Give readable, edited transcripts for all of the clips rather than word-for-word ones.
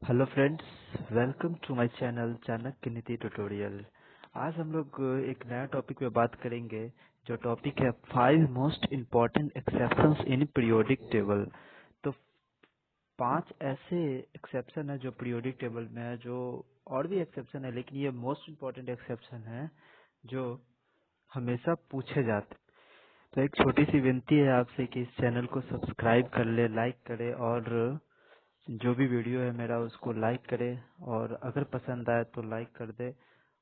Hello friends, welcome to my channel Chanakya Niti tutorial. आज हम लोग एक नया टॉपिक पे बात करेंगे। जो टॉपिक है 5 most important exceptions in periodic table. तो 5 ऐसे एक्सेप्शन है जो पीरियोडिक टेबल में है, जो और भी एक्सेप्शन है लेकिन ये मोस्ट इम्पोर्टेंट एक्सेप्शन है जो हमेशा पूछे जाते। तो एक छोटी सी विनती है आपसे कि इस चैनल को सब्सक्राइब कर ले, लाइक करे और जो भी वीडियो है मेरा उसको लाइक करे, और अगर पसंद आए तो लाइक कर दे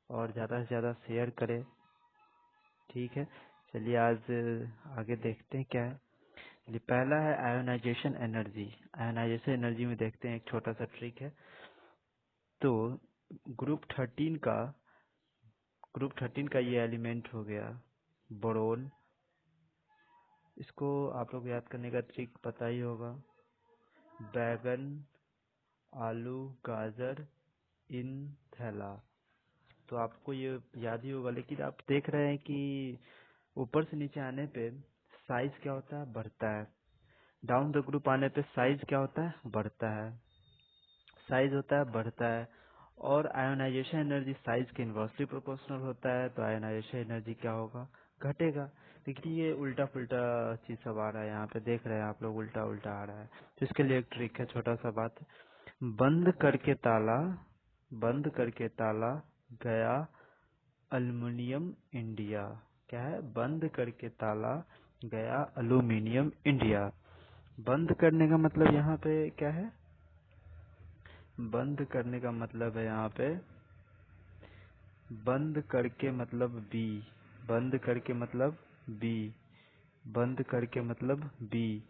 और ज़्यादा से ज़्यादा शेयर करे। ठीक है, चलिए आज आगे देखते हैं क्या है। चलिए, पहला है आयोनाइजेशन एनर्जी। आयोनाइजेशन एनर्जी में देखते हैं, एक छोटा सा ट्रिक है। तो ग्रुप 13 का ये एलिमेंट हो गया बोरोन। इसको आप लोग याद करने का ट्रिक पता ही होगा। बैगन, आलू, गाजर इन थैला। तो आपको ये याद ही होगा, लेकिन आप देख रहे हैं कि ऊपर से नीचे आने पे साइज क्या होता है, बढ़ता है। डाउन द ग्रुप आने पे साइज क्या होता है, बढ़ता है। साइज होता है, बढ़ता है। और आयोनाइजेशन एनर्जी साइज के इन्वर्सली प्रोपोर्शनल होता है, तो आयोनाइजेशन एनर्जी क्या होगा, घटेगा। लेकिन ये उल्टा पुल्टा चीज सब आ रहा है, यहाँ पे देख रहे हैं आप लोग, उल्टा उल्टा आ रहा है। तो इसके लिए एक ट्रिक है, छोटा सा बात। बंद करके ताला, बंद करके ताला गया अल्युमिनियम इंडिया। क्या है, बंद करके ताला गया अल्युमिनियम इंडिया। बंद करने का मतलब यहाँ पे क्या है, बंद करने का मतलब है यहाँ पे बंद करके मतलब बी। बंद करके मतलब बी। बंद करके मतलब बी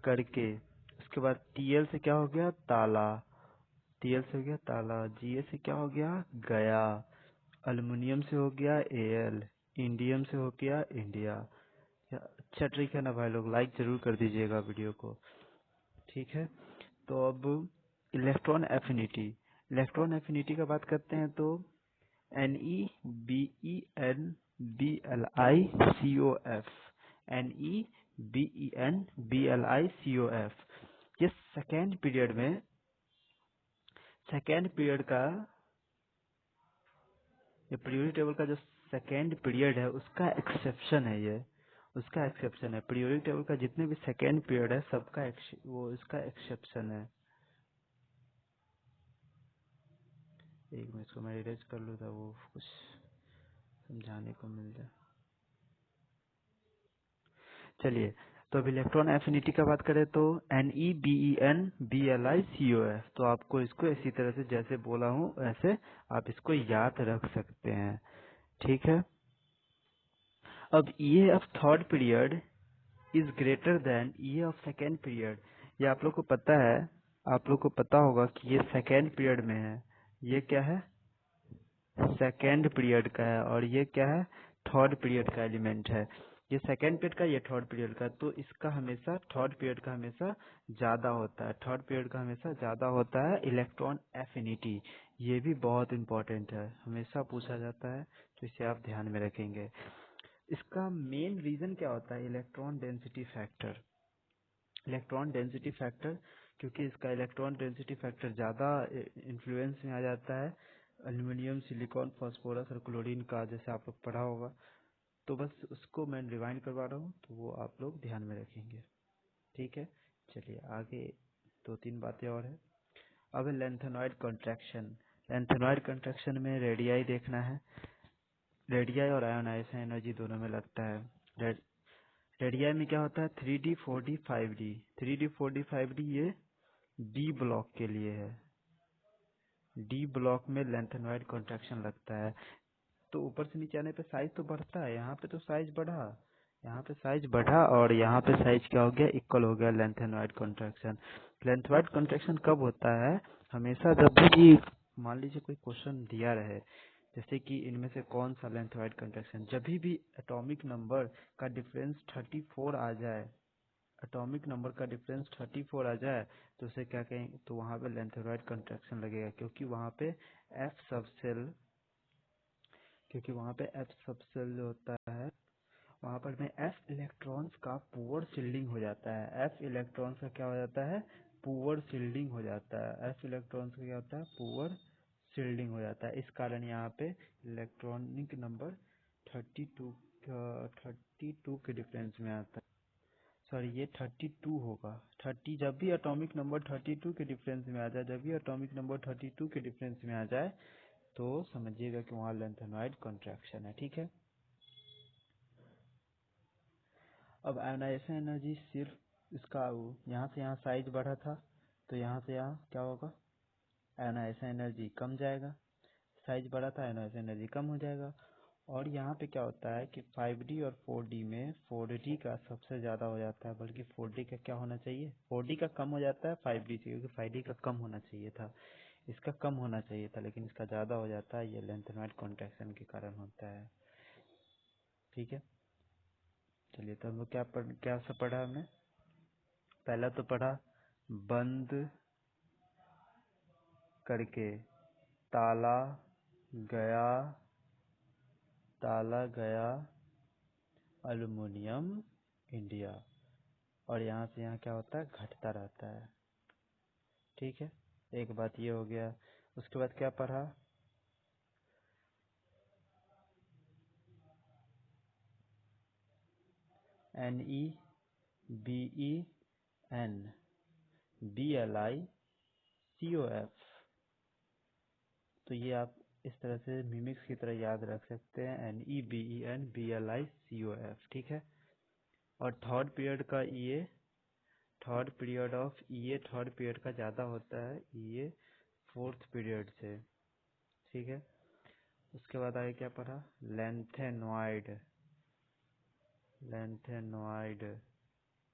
करके। उसके बाद टीएल से क्या हो गया, ताला। टीएल से हो गया ताला। जीए से क्या हो गया, गया। अल्युमिनियम से हो गया एल। इंडियम से हो गया इंडिया। अच्छा ट्रिक है ना भाई लोग, लाइक जरूर कर दीजिएगा वीडियो को। ठीक है, तो अब इलेक्ट्रॉन एफिनिटी। इलेक्ट्रॉन एफिनिटी का बात करते हैं तो NeBen BLiCOF। NeBen BLiCOF। ये सेकेंड पीरियड में, सेकेंड पीरियड का, ये पीरियोडिक टेबल का जो सेकेंड पीरियड है उसका एक्सेप्शन है ये। उसका एक्सेप्शन है पीरियोडिक टेबल का, जितने भी सेकेंड पीरियड है सबका वो इसका एक्सेप्शन है। एक मिनट, इसको मैं इरेज कर लूँ था, वो कुछ समझाने को मिल जाए। चलिए, तो अब इलेक्ट्रॉन एफिनिटी का बात करें तो NeBen BLiCOF। तो आपको इसको इसी तरह से जैसे बोला हूँ वैसे आप इसको याद रख सकते हैं। ठीक है, अब ये of third period is greater than ये ऑफ सेकेंड पीरियड। ये आप लोग को पता है, आप लोग को पता होगा कि ये सेकेंड पीरियड में है। ये क्या है, सेकेंड पीरियड का है, और ये क्या है, थर्ड पीरियड का एलिमेंट है। ये सेकेंड पीरियड का, ये थर्ड पीरियड का। तो इसका हमेशा थर्ड पीरियड का हमेशा ज्यादा होता है, थर्ड पीरियड का हमेशा ज्यादा होता है इलेक्ट्रॉन एफिनिटी। ये भी बहुत इंपॉर्टेंट है, हमेशा पूछा जाता है, तो इसे आप ध्यान में रखेंगे। इसका मेन रीजन क्या होता है, electron density factor. Electron density factor, क्योंकि इसका इलेक्ट्रॉन डेंसिटी फैक्टर ज़्यादा इन्फ्लुएंस में आ जाता है एल्यूमिनियम, सिलिकॉन, फास्फोरस और क्लोरीन का, जैसे आप लोग पढ़ा होगा। तो बस उसको मैं रिवाइंड करवा रहा हूँ, तो वो आप लोग ध्यान में रखेंगे। ठीक है, चलिए आगे दो तीन बातें और है। अब लेंथेनॉइड कॉन्ट्रैक्शन। लेंथेनॉइड कॉन्ट्रैक्शन में रेडियाई देखना है। रेडियाई और आयोनाइजेशन एनर्जी दोनों में लगता है। रेडियाई में क्या होता है, 3D 4D 5D। 3D 4D 5D ये डी ब्लॉक के लिए है। डी ब्लॉक में लेंथेनॉइड कॉन्ट्रैक्शन लगता है। तो ऊपर से नीचे आने पे साइज तो बढ़ता है, यहाँ पे तो साइज बढ़ा, यहाँ पे साइज बढ़ा और यहाँ पे साइज क्या हो गया, इक्वल हो गया लेंथेनॉइड कॉन्ट्रैक्शन। लेंथेनॉइड कॉन्ट्रैक्शन कब होता है, हमेशा जब भी मान लीजिए कोई क्वेश्चन दिया रहे, जैसे कि इनमें से कौन सा लेंथेनॉइड कॉन्ट्रैक्शन, जब भी एटॉमिक नंबर का डिफरेंस 34 आ जाए, एटॉमिक नंबर का डिफरेंस 34 आ जाए, तो उसे क्या कहेंगे, तो वहाँ पे लेंथेनॉइड कॉन्ट्रैक्शन लगेगा। क्योंकि वहाँ पे एफ सबसेल, क्योंकि वहाँ पे एफ सबसेल जो होता है, वहाँ पर में एफ इलेक्ट्रॉन्स का पुअर शिल्डिंग हो जाता है। एफ इलेक्ट्रॉन्स का क्या हो जाता है, पुअर शील्डिंग हो जाता है, एफ इलेक्ट्रॉन्स का क्या होता है, पुअर शील्डिंग हो जाता है। इस कारण यहाँ पे इलेक्ट्रॉनिक नंबर 32 के डिफरेंस में आता है। सॉरी, ये 32 होगा। 30, जब भी एटॉमिक नंबर 32 के डिफरेंस में आ जाए, जब भी एटॉमिक नंबर 32 के डिफरेंस में आ जाए तो समझिएगा कि वहाँ लेंथेनॉइड कॉन्ट्रैक्शन है। ठीक है। अब आयोनाइजेशन एनर्जी सिर्फ इसका यहाँ से यहाँ साइज बढ़ा था, तो यहाँ से यहाँ क्या होगा, आयोनाइजेशन एनर्जी कम जाएगा। साइज बढ़ा था, आयोनाइजेशन एनर्जी कम हो जाएगा। और यहाँ पे क्या होता है कि 5D और 4D में 4D का सबसे ज़्यादा हो जाता है, बल्कि 4D का क्या होना चाहिए, 4D का कम हो जाता है 5D से, क्योंकि 5D का कम होना चाहिए था, इसका कम होना चाहिए था, लेकिन इसका ज़्यादा हो जाता है। ये लेंथेनॉइड कॉन्ट्रैक्शन के कारण होता है। ठीक है। चलिए, तो हम क्या सब पढ़ा हमने। पहला तो पढ़ा बंद करके ताला गया, ताला गया एल्युमिनियम इंडिया, और यहाँ से यहाँ क्या होता है, घटता रहता है। ठीक है, एक बात ये हो गया। उसके बाद क्या पढ़ा, NeBen BlICOF। तो ये आप इस तरह से मिमिक्स की तरह याद रख सकते हैं, NeBen BlICOF। ठीक है। और थर्ड पीरियड का ये थर्ड पीरियड ऑफ ये थर्ड पीरियड का ज़्यादा होता है ये फोर्थ पीरियड से। ठीक है। उसके बाद आगे क्या पढ़ा, लेंथेनॉइड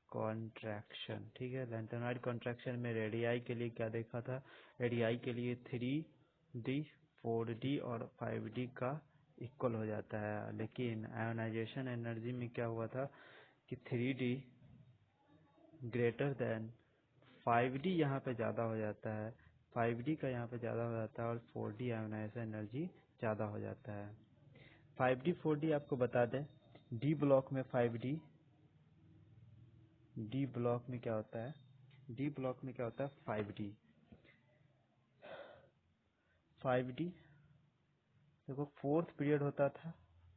कॉन्ट्रैक्शन। ठीक है। लेंथेनॉइड कॉन्ट्रैक्शन में रेडियाई के लिए क्या देखा था, रेडियाई के लिए 3D 4D और 5D का इक्वल हो जाता है, लेकिन आयोनाइजेशन एनर्जी में क्या हुआ था कि 3D ग्रेटर देन 5D यहाँ पे ज़्यादा हो जाता है, 5D का यहाँ पे ज़्यादा हो जाता है, और 4D आयोनाइजेशन एनर्जी ज़्यादा हो जाता है। 5D 4D आपको बता दें, डी ब्लॉक में 5D, डी ब्लॉक में क्या होता है, डी ब्लॉक में क्या होता है 5D देखो, फोर्थ पीरियड होता था,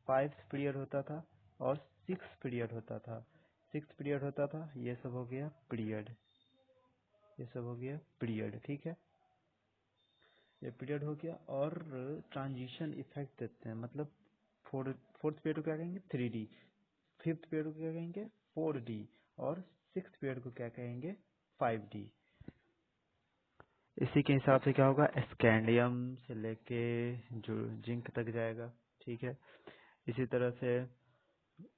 5th पीरियड होता था, और 6th पीरियड होता था। 6th पीरियड होता था, ये सब हो गया पीरियड, ये सब हो गया पीरियड। ठीक है, ये पीरियड हो गया। और ट्रांजिशन इफेक्ट देते हैं, मतलब फोर्थ पीरियड को क्या कहेंगे 3D, फिफ्थ पीरियड को क्या कहेंगे 4D, और सिक्स्थ पीरियड को क्या कहेंगे 5D। इसी के हिसाब से क्या होगा, स्कैंडियम से लेके जो जिंक तक जाएगा। ठीक है। इसी तरह से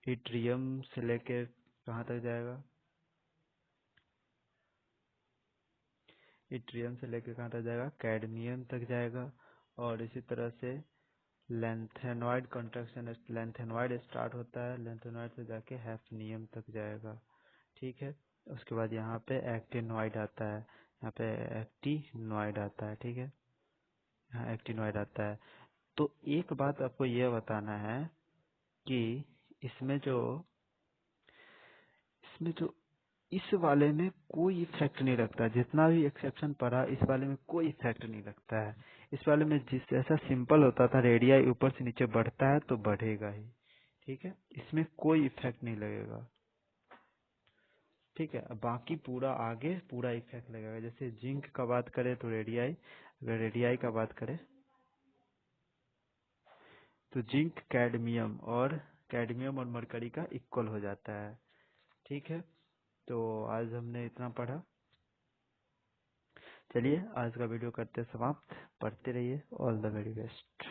इट्रियम से लेके कहाँ तक जाएगा, इट्रियम से लेके कहाँ तक जाएगा, कैडमियम तक जाएगा। और इसी तरह से लेंथेनॉइड कॉन्ट्रैक्शन, लेंथेनॉइड स्टार्ट होता है, लेंथेनॉइड से जाके हैफनियम तक जाएगा। ठीक है। उसके बाद यहाँ पे एक्टिनॉइड आता है, यहाँ पे एक्टिनॉइड आता है। ठीक है, यहाँ एक्टिनॉइड आता है। तो एक बात आपको यह बताना है कि इसमें जो इसमें जो इस वाले में कोई इफेक्ट नहीं लगता, जितना भी एक्सेप्शन पड़ा इस वाले में कोई इफेक्ट नहीं लगता है। इस वाले में जिस जैसा सिंपल होता था, रेडियाई ऊपर से नीचे बढ़ता है तो बढ़ेगा ही। ठीक है, इसमें कोई इफेक्ट नहीं लगेगा। ठीक है। अब बाकी पूरा आगे पूरा इफेक्ट लगेगा। जैसे जिंक का बात करें तो रेडियाई, अगर रेडियाई का बात करें तो जिंक कैडमियम और मरकरी का इक्वल हो जाता है। ठीक है। तो आज हमने इतना पढ़ा। चलिए आज का वीडियो करते समाप्त, पढ़ते रहिए। All the very best.